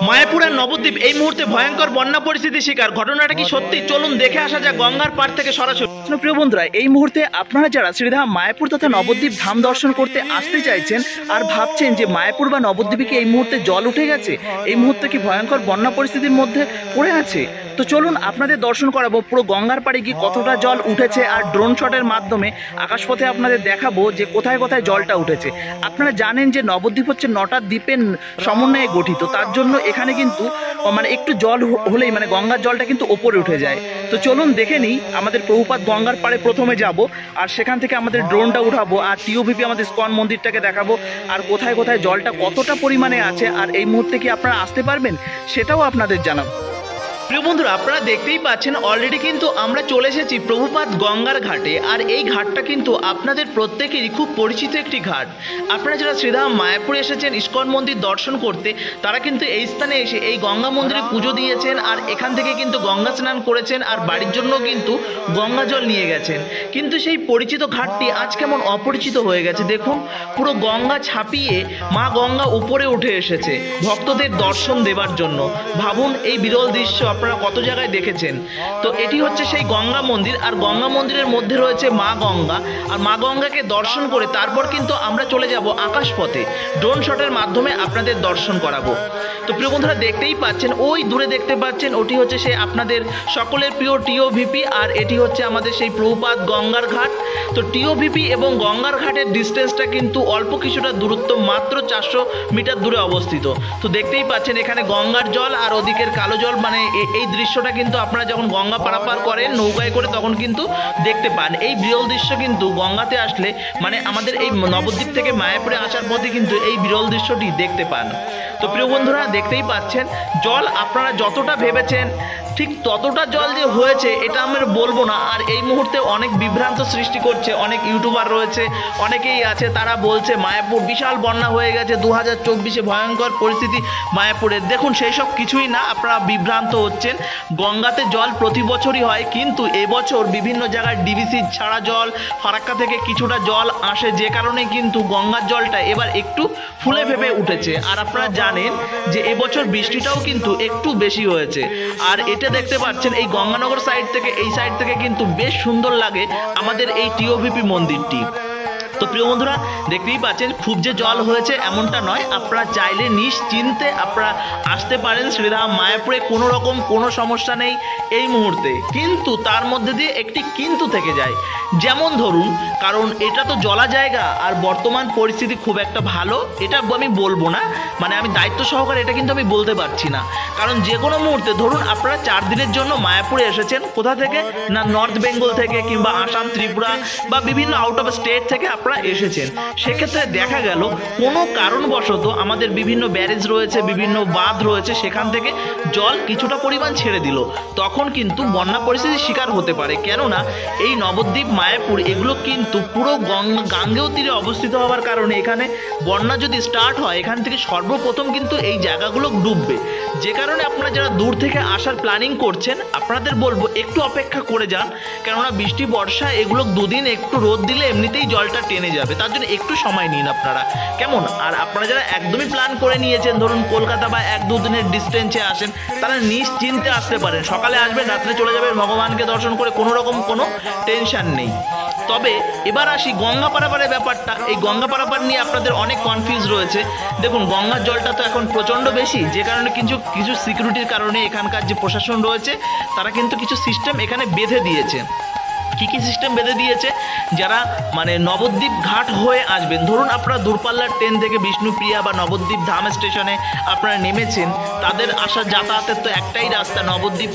মায়াপুর আর নবদ্বীপ এই মুহূর্তে ভয়ঙ্কর বন্যা পরিস্থিতির শিকার। ঘটনাটা কি সত্যি? চলুন দেখে আসা যাক গঙ্গার পাড় থেকে সরাসরি। প্রিয় বন্ধুরা, এই মুহূর্তে আপনারা যারা শ্রীধাম মায়াপুর তথা নবদ্বীপ ধাম দর্শন করতে আসতে চাইছেন আর ভাবছেন যে মায়াপুর বা নবদ্বীপে কি এই মুহূর্তে জল উঠে গেছে, এই মুহূর্তে কি ভয়ঙ্কর বন্যা পরিস্থিতির মধ্যে পড়ে আছে, তো চলুন আপনাদের দর্শন করাবো পুরো গঙ্গার পাড়ে গিয়ে কতটা জল উঠেছে আর ড্রোন শটের মাধ্যমে আকাশপথে আপনাদের দেখাবো যে কোথায় কোথায় জলটা উঠেছে। আপনারা জানেন যে নবদ্বীপ হচ্ছে 9টা দ্বীপের সমন্বয়ে গঠিত, তার জন্য এখানে কিন্তু একটু জল হলেই গঙ্গার জলটা কিন্তু ওপরে উঠে যায়। তো চলুন দেখে নিই, আমাদের প্রভুপাদ গঙ্গার পাড়ে প্রথমে যাব আর সেখান থেকে আমাদের ড্রোনটা উঠাবো আর টিওভিপি আমাদের ইসকন মন্দিরটাকে দেখাবো আর কোথায় কোথায় জলটা কতটা পরিমাণে আছে আর এই মুহূর্তে কি আপনারা আসতে পারবেন সেটাও আপনাদের জানাবো। প্রিয় বন্ধুরা, আপনারা দেখতেই পাচ্ছেন অলরেডি কিন্তু আমরা চলে এসেছি প্রভুপাদ গঙ্গার ঘাটে। আর এই ঘাটটা কিন্তু আপনাদের প্রত্যেকেরই খুব পরিচিত একটি ঘাট। আপনারা যারা শ্রীধাম মায়াপুর এসেছেন ইসকন মন্দির দর্শন করতে, তারা কিন্তু এই স্থানে এসে এই গঙ্গা মন্দিরে পুজো দিয়েছেন আর এখান থেকে কিন্তু গঙ্গা স্নান করেছেন আর বাড়ির জন্য কিন্তু গঙ্গা জল নিয়ে গেছেন। কিন্তু সেই পরিচিত ঘাটটি আজ কেমন অপরিচিত হয়ে গেছে। দেখুন, পুরো গঙ্গা ছাপিয়ে মা গঙ্গা উপরে উঠে এসেছে ভক্তদের দর্শন দেবার জন্য। ভাবুন এই বিরল দৃশ্য আপনারা কত জায়গায় দেখেছেন। তো এটি হচ্ছে সেই গঙ্গা মন্দির আর গঙ্গা মন্দিরের মধ্যে রয়েছে মা গঙ্গা। আর মা গঙ্গাকে দর্শন করে তারপর কিন্তু আমরা চলে যাব আকাশপথে, ড্রোন শটের মাধ্যমে আপনাদের দর্শন করাবো। তো প্রিয় বন্ধুরা, দেখতেই পাচ্ছেন ওই দূরে দেখতে পাচ্ছেন ওটি হচ্ছে সেই আপনাদের সকলের প্রিয় টিওভিপি আর এটি হচ্ছে আমাদের সেই প্রভুপাদ গঙ্গার ঘাট। তো টিওভিপি এবং গঙ্গার ঘাটের ডিস্টেন্সটা কিন্তু অল্প কিছুটা দূরত্ব, মাত্র 400 মিটার দূরে অবস্থিত। তো দেখতেই পাচ্ছেন এখানে গঙ্গার জল আর ওদিকের কালো জল, এই দৃশ্যটা কিন্তু আপনারা যখন গঙ্গা পারাপার করেন নৌকায় করে তখন কিন্তু দেখতে পান। এই বিরল দৃশ্য কিন্তু গঙ্গাতে আসলে আমাদের এই নবদ্বীপ থেকে মায়াপুরে আসার পথে কিন্তু এই বিরল দৃশ্যটি দেখতে পান। তো প্রিয় বন্ধুরা, দেখতেই পাচ্ছেন জল আপনারা যতটা ভেবেছেন ঠিক ততটা জল যে হয়েছে এটা আমরা বলবো না। আর এই মুহূর্তে অনেক বিভ্রান্ত সৃষ্টি করছে, অনেক ইউটিউবার রয়েছে, অনেকেই আছে তারা বলছে মায়াপুর বিশাল বন্যা হয়ে গেছে, 2024-এ ভয়ঙ্কর পরিস্থিতি মায়াপুরের। দেখুন, সেই সব কিছুই না, আপনারা বিভ্রান্ত হচ্ছেন। গঙ্গাতে জল প্রতি বছরই হয়, কিন্তু এবছর বিভিন্ন জায়গায় ডিভিসি ছাড়া জল, ফারাক্কা থেকে কিছুটা জল আসে, যে কারণে কিন্তু গঙ্গার জলটা এবার একটু ফুলে ফেপে উঠেছে। আর আপনারা জানেন যে এবছর বৃষ্টিটাও কিন্তু একটু বেশি হয়েছে। আর এটা দেখতে পাচ্ছেন এই গঙ্গানগর সাইড থেকে, এই সাইড থেকে কিন্তু বেশ সুন্দর লাগে আমাদের এই টিওভিপি মন্দিরটি। তো প্রিয় বন্ধুরা, দেখতেই পাচ্ছেন খুব যে জল হয়েছে এমনটা নয়, আপনারা চাইলে নিশ্চিন্তে আপনারা আসতে পারেন শ্রীধাম মায়াপুরে, কোনো রকম কোনো সমস্যা নেই এই মুহূর্তে। কিন্তু তার মধ্যে দিয়ে একটি কিন্তু থেকে যায়, যেমন ধরুন, কারণ এটা তো জলা জায়গা আর বর্তমান পরিস্থিতি খুব একটা ভালো এটা আমি বলবো না, আমি দায়িত্ব সহকারে এটা কিন্তু আমি বলতে পারছি না। কারণ যে কোনো মুহূর্তে ধরুন আপনারা 4 দিনের জন্য মায়াপুরে এসেছেন, কোথা থেকে না নর্থ বেঙ্গল থেকে কিংবা আসাম, ত্রিপুরা বা বিভিন্ন আউট অফ স্টেট থেকে আপনারা এসেছেন। সেক্ষেত্রে দেখা গেল কোনো কারণবশত আমাদের বিভিন্ন ব্যারেজ রয়েছে, বিভিন্ন বাঁধ রয়েছে, সেখান থেকে জল কিছুটা পরিমাণ ছেড়ে দিল, তখন কিন্তু বন্যা পরিস্থিতির শিকার হতে পারে। কেননা এই নবদ্বীপ মায়াপুর এগুলো কিন্তু পুরো গাঙ্গেয় তীরে অবস্থিত হওয়ার কারণে এখানে বন্যা যদি স্টার্ট হয় এখান থেকে সর্বপ্রথম কিন্তু এই জায়গাগুলো ডুববে। যে কারণে আপনারা যারা দূর থেকে আসার প্ল্যানিং করছেন আপনাদের বলবো একটু অপেক্ষা করে যান, কেননা বৃষ্টি বর্ষা এগুলো 2 দিন একটু রোদ দিলে এমনিতেই জলটা টেনে যাবে, তার জন্য একটু সময় নিন আপনারা, কেমন? আর আপনারা যারা একদমই প্ল্যান করে নিয়েছেন, ধরুন কলকাতা বা 1-2 দিনের ডিস্টেন্সে আসেন, তারা নিশ্চিন্তে আসতে পারেন। সকালে আসবেন, রাত্রে চলে যাবেন ভগবানকে দর্শন করে, কোনো রকম কোনো টেনশন নেই। তবে এবার আসি গঙ্গা পারাপারের ব্যাপারটা। এই গঙ্গা পারাপার নিয়ে আপনাদের অনেক কনফিউজ রয়েছে। দেখুন, গঙ্গার জলটা তো এখন প্রচণ্ড বেশি, যে কারণে কিছু সিকিউরিটির কারণে এখানকার যে প্রশাসন রয়েছে তারা কিন্তু কিছু সিস্টেম এখানে বেঁধে দিয়েছে। কী সিস্টেম বেঁধে দিয়েছে, যারা নবদ্বীপ ঘাট হয়ে আসবেন, ধরুন আপনারা দূরপাল্লার ট্রেন থেকে বিষ্ণুপ্রিয়া বা নবদ্বীপ ধাম স্টেশনে আপনারা নেমেছেন, তাদের আসা যাতায়াতের তো একটাই রাস্তা নবদ্বীপ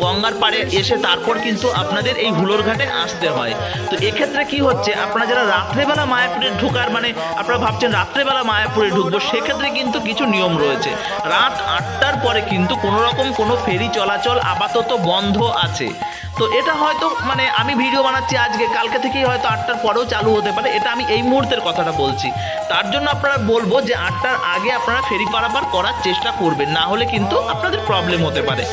গঙ্গার পাড়ে এসে তারপর কিন্তু আপনাদের এই হুলোর ঘাটে আসতে হয়। তো এক্ষেত্রে কি হচ্ছে, আপনারা যারা রাত্রেবেলা মায়াপুরে ঢোকার আপনারা ভাবছেন রাত্রেবেলা মায়াপুরে ঢুকবো, সেক্ষেত্রে কিন্তু কিছু নিয়ম রয়েছে। রাত 8টার পরে কিন্তু কোনো রকম কোনো ফেরি চলাচল আপাতত বন্ধ আছে। তো এটা হয়তো মানে আমি ভিডিও বানাচ্ছি আজকে, কালকে থেকেই হয়তো 8টার পরেও চালু হতে পারে, এটা আমি এই মুহূর্তের কথাটা বলছি। তার জন্য আপনারা বলবো যে 8টার আগে আপনারা ফেরি পারাপার করার চেষ্টা করবেন, না হলে কিন্তু আপনাদের প্রবলেম হতে পারে।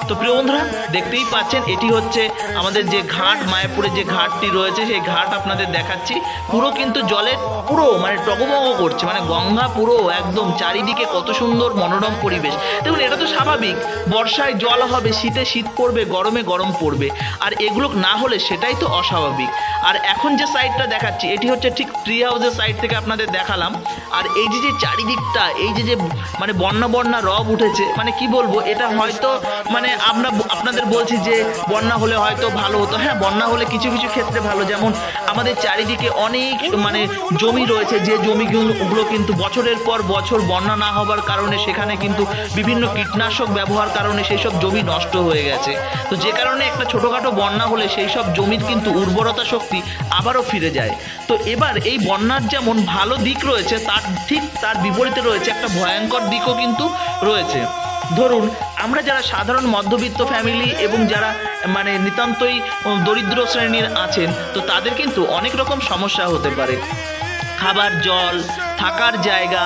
তো প্রিয় বন্ধুরা, দেখতেই পাচ্ছেন এটি হচ্ছে আমাদের যে ঘাট, মায়াপুরে যে ঘাটটি রয়েছে সেই ঘাট আপনাদের দেখাচ্ছি। পুরো কিন্তু জলে পুরো মানে টগমগ করছে, মানে গঙ্গা পুরো একদম চারিদিকে কত সুন্দর মনোরম পরিবেশ। দেখুন এটা তো স্বাভাবিক, বর্ষায় জল হবে, শীতে শীত পড়বে, গরমে গরম পড়বে, আর এগুলো না হলে সেটাই তো অস্বাভাবিক। আর এখন যে সাইডটা দেখাচ্ছি এটি হচ্ছে ঠিক ট্রি হাউসের সাইড থেকে আপনাদের দেখালাম। আর এই যে যে চারিদিকটা এই যে যে মানে বন্যা বন্যা রব উঠেছে, মানে কি বলবো, এটা হয়তো মানে আমরা আপনাদের বলছি যে বন্যা হলে হয়তো ভালো হতো। হ্যাঁ, বন্যা হলে কিছু কিছু ক্ষেত্রে ভালো, যেমন আমাদের চারিদিকে অনেক মানে জমি রয়েছে, যে জমিগুলো কিন্তু বছরের পর বছর বন্যা না হবার কারণে সেখানে কিন্তু বিভিন্ন কীটনাশক ব্যবহার কারণে সেই সব জমি নষ্ট হয়ে গেছে। তো যে কারণে একটা ছোটোখাটো বন্যা হলে সেই সব জমির কিন্তু উর্বরতা শক্তি আবারও ফিরে যায়। তো এবার এই বন্যার যেমন ভালো দিক রয়েছে, তার ঠিক তার বিপরীতে রয়েছে একটা ভয়ঙ্কর দিকও কিন্তু রয়েছে। ধরুন আমরা যারা সাধারণ মধ্যবিত্ত ফ্যামিলি এবং যারা মানে নিতান্তই দরিদ্র শ্রেণীর আছেন, তো তাদের কিন্তু অনেক রকম সমস্যা হতে পারে। খাবার, জল, থাকার জায়গা,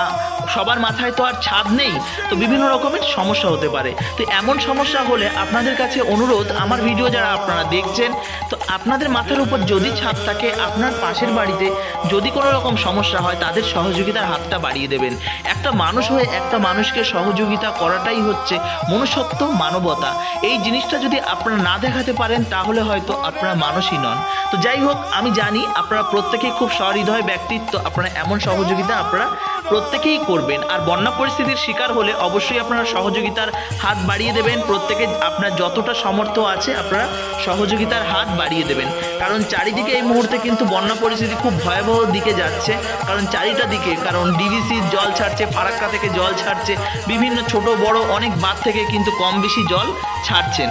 সবার মাথায় তো আর ছাদ নেই, তো বিভিন্ন রকমের সমস্যা হতে পারে। তো এমন সমস্যা হলে আপনাদের কাছে অনুরোধ, আমার ভিডিও যারা আপনারা দেখছেন, তো আপনাদের মাথার উপর যদি ছাদ থাকে, আপনার পাশের বাড়িতে যদি কোনো রকম সমস্যা হয় তাদের সহযোগিতার হাতটা বাড়িয়ে দেবেন। একটা মানুষ হয়ে একটা মানুষকে সহযোগিতা করাটাই হচ্ছে মনুষ্যত্ব, মানবতা। এই জিনিসটা যদি আপনারা না দেখাতে পারেন তাহলে হয়তো আপনারা মানুষই নন। তো যাই হোক, আমি জানি আপনারা প্রত্যেকেই খুব সহৃদয় ব্যক্তিত্ব, আপনারা এমন সহযোগিতা আপনারা প্রত্যেকেই করবেন। আর বন্যা পরিস্থিতির শিকার হলে অবশ্যই আপনারা সহযোগিতার হাত বাড়িয়ে দেবেন। প্রত্যেকে আপনার যতটা সামর্থ্য আছে আপনারা সহযোগিতার হাত বাড়িয়ে দেবেন, কারণ চারিদিকে এই মুহূর্তে কিন্তু বন্যা পরিস্থিতি খুব ভয়াবহ দিকে যাচ্ছে। কারণ চারিটা দিকে, কারণ ডিভিসির জল ছাড়ছে, ফারাক্কা থেকে জল ছাড়ছে, বিভিন্ন ছোট বড় অনেক বাঁধ থেকে কিন্তু কম বেশি জল ছাড়ছেন।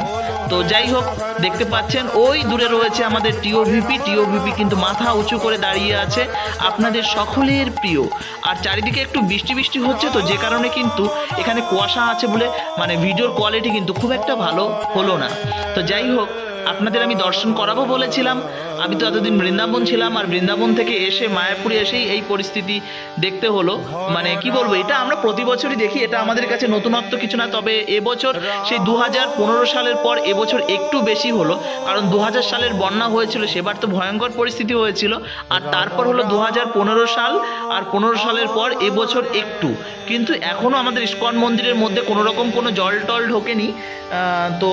তো যাই হোক, দেখতে পাচ্ছেন ওই দূরে রয়েছে আমাদের টিওভিপি কিন্তু মাথা উঁচু করে দাঁড়িয়ে আছে, আপনাদের সকলের প্রিয়। আর চারিদিকে একটু বৃষ্টি বৃষ্টি হচ্ছে, তো যে কারণে কিন্তু এখানে কুয়াশা আছে বলে মানে ভিডিওর কোয়ালিটি কিন্তু খুব একটা ভালো হলো না। তো যাই হোক, আপনাদের আমি দর্শন করাবো বলেছিলাম। আমি তো এতদিন বৃন্দাবন ছিলাম, আর বৃন্দাবন থেকে এসে মায়াপুরে এসেই এই পরিস্থিতি দেখতে হলো। মানে কি বলবো, এটা আমরা প্রতি বছরই দেখি, এটা আমাদের কাছে নতুনত্ব কিছু না। তবে এবছর সেই 2015 সালের পর এবছর একটু বেশি হলো, কারণ 2000 সালের বন্যা হয়েছিল, সেবার তো ভয়ঙ্কর পরিস্থিতি হয়েছিল। আর তারপর হলো 2015 সাল, আর 15 সালের পর এবছর একটু, কিন্তু এখনও আমাদের ইস্কন মন্দিরের মধ্যে কোনো রকম কোনো জল টল ঢোকেনি। তো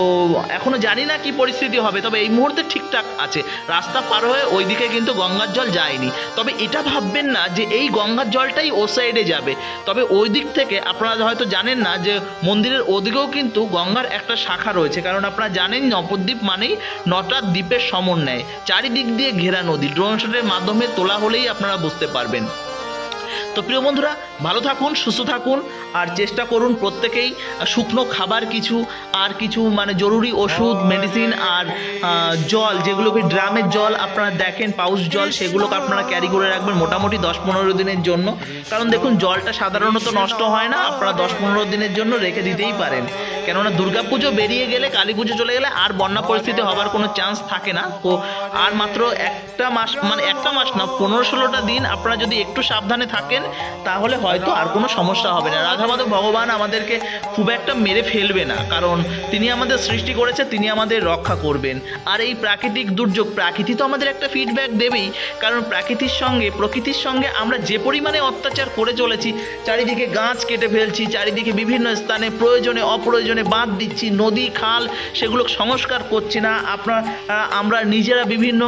এখনও জানি না কি পরিস্থিতি হবে, তবে এই মুহূর্তে ঠিকঠাক আছে। রাস্তা পার হয়ে ওইদিকে কিন্তু গঙ্গার জল যায়নি। তবে এটা ভাববেন না যে এই গঙ্গার জলটাই ও সাইডে যাবে, তবে ওই দিক থেকে আপনারা হয়তো জানেন না যে মন্দিরের ওদিকেও কিন্তু গঙ্গার একটা শাখা রয়েছে। কারণ আপনারা জানেন নবদ্বীপ মানেই 9টা দ্বীপের সমন্বয়, চারিদিক দিয়ে ঘেরা নদী। ড্রোন শটের মাধ্যমে তোলা হলেই আপনারা বুঝতে পারবেন। তো প্রিয় বন্ধুরা, ভালো থাকুন, সুস্থ থাকুন, আর চেষ্টা করুন প্রত্যেকেই শুকনো খাবার কিছু, আর কিছু মানে জরুরি ওষুধ, মেডিসিন, আর জল, যেগুলোকে ড্রামের জল আপনারা দেখেন, পাউচ জল, সেগুলোকে আপনারা ক্যারি করে রাখবেন মোটামুটি 10-15 দিনের জন্য। কারণ দেখুন, জলটা সাধারণত নষ্ট হয় না, আপনারা 10-15 দিনের জন্য রেখে দিতেই পারেন। কেননা দুর্গাপুজো বেরিয়ে গেলে, কালী পুজো চলে গেলে আর বন্যা পরিস্থিতি হবার কোনো চান্স থাকে না। তো আর মাত্র একটা মাস, মানে একটা মাস না, 15-16টা দিন আপনারা যদি একটু সাবধানে থাকেন তাহলে হয়তো আর কোনো সমস্যা হবে না। রাধামাধব ভগবান আমাদেরকে খুব একটা মেরে ফেলবে না, কারণ তিনি আমাদের সৃষ্টি করেছে, তিনি আমাদের রক্ষা করবেন। আর এই প্রাকৃতিক দুর্যোগ, প্রকৃতি তো আমাদের একটা ফিডব্যাক দেবেই, কারণ প্রকৃতির সঙ্গে আমরা যে পরিমাণে অত্যাচার করে চলেছি, চারিদিকে গাছ কেটে ফেলছি, চারিদিকে বিভিন্ন স্থানে প্রয়োজনে অপ্রয়োজনে বাঁধ দিচ্ছি, নদী খাল সেগুলো সংস্কার করছি না। আমরা নিজেরা বিভিন্ন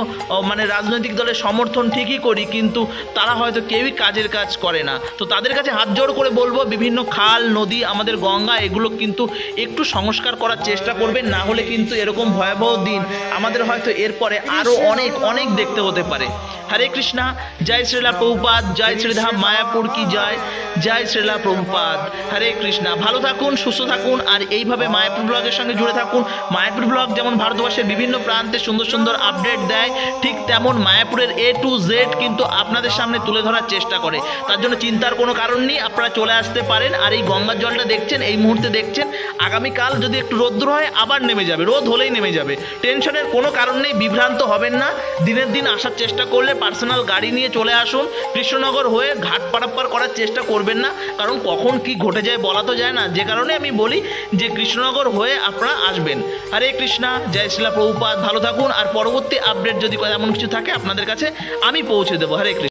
মানে রাজনৈতিক দলের সমর্থন ঠিকই করি, কিন্তু তারা হয়তো কেউই কাজের কাজ করে না। তো তাদের কাছে হাত জোড় করে বলবো, বিভিন্ন খাল, নদী, আমাদের গঙ্গা, এগুলো কিন্তু একটু সংস্কার করার চেষ্টা করবেন, না হলে কিন্তু এরকম ভয়াবহ দিন আমাদের হয়তো এরপরে আরও অনেক অনেক দেখতে হতে পারে। হরে কৃষ্ণা, জয় শ্রীলা প্রভুপাদ, জয় শ্রীধাম মায়াপুর কি জয়, জয় শ্রীলা প্রভুপাদ। হরে কৃষ্ণা, ভালো থাকুন, সুস্থ থাকুন, আর এইভাবে মায়াপুর ব্লগের সঙ্গে জুড়ে থাকুন। মায়াপুর ব্লগ যেমন ভারতবর্ষের বিভিন্ন প্রান্তে সুন্দর সুন্দর আপডেট দেয়, ঠিক তেমন মায়াপুরের A to Z কিন্তু আপনাদের সামনে তুলে ধরার চেষ্টা করে। তার জন্য চিন্তার কোনো কারণ নেই, আপনারা চলে আসতে পারেন। আর এই গঙ্গার জলটা দেখছেন, এই মুহূর্তে দেখছেন, আগামীকাল যদি একটু রোদ্র হয় আবার নেমে যাবে, রোদ হলেই নেমে যাবে। টেনশনের কোনো কারণ নেই, বিভ্রান্ত হবেন না। দিনের দিন আসার চেষ্টা করলে পার্সোনাল গাড়ি নিয়ে চলে আসুন। কৃষ্ণনগর হয়ে ঘাট পারাপার করার চেষ্টা করবেন না, কারণ কখন কি ঘটে যায় বলা তো যায় না। যে কারণে আমি বলি যে কৃষ্ণনগর হয়ে আপনারা আসবেন। হরে কৃষ্ণা, জয় শ্রীলা প্রভুপাদ, ভালো থাকুন। আর পরবর্তী আপডেট যদি এমন কিছু থাকে আপনাদের কাছে আমি পৌঁছে দেবো। হরে কৃষ্ণ।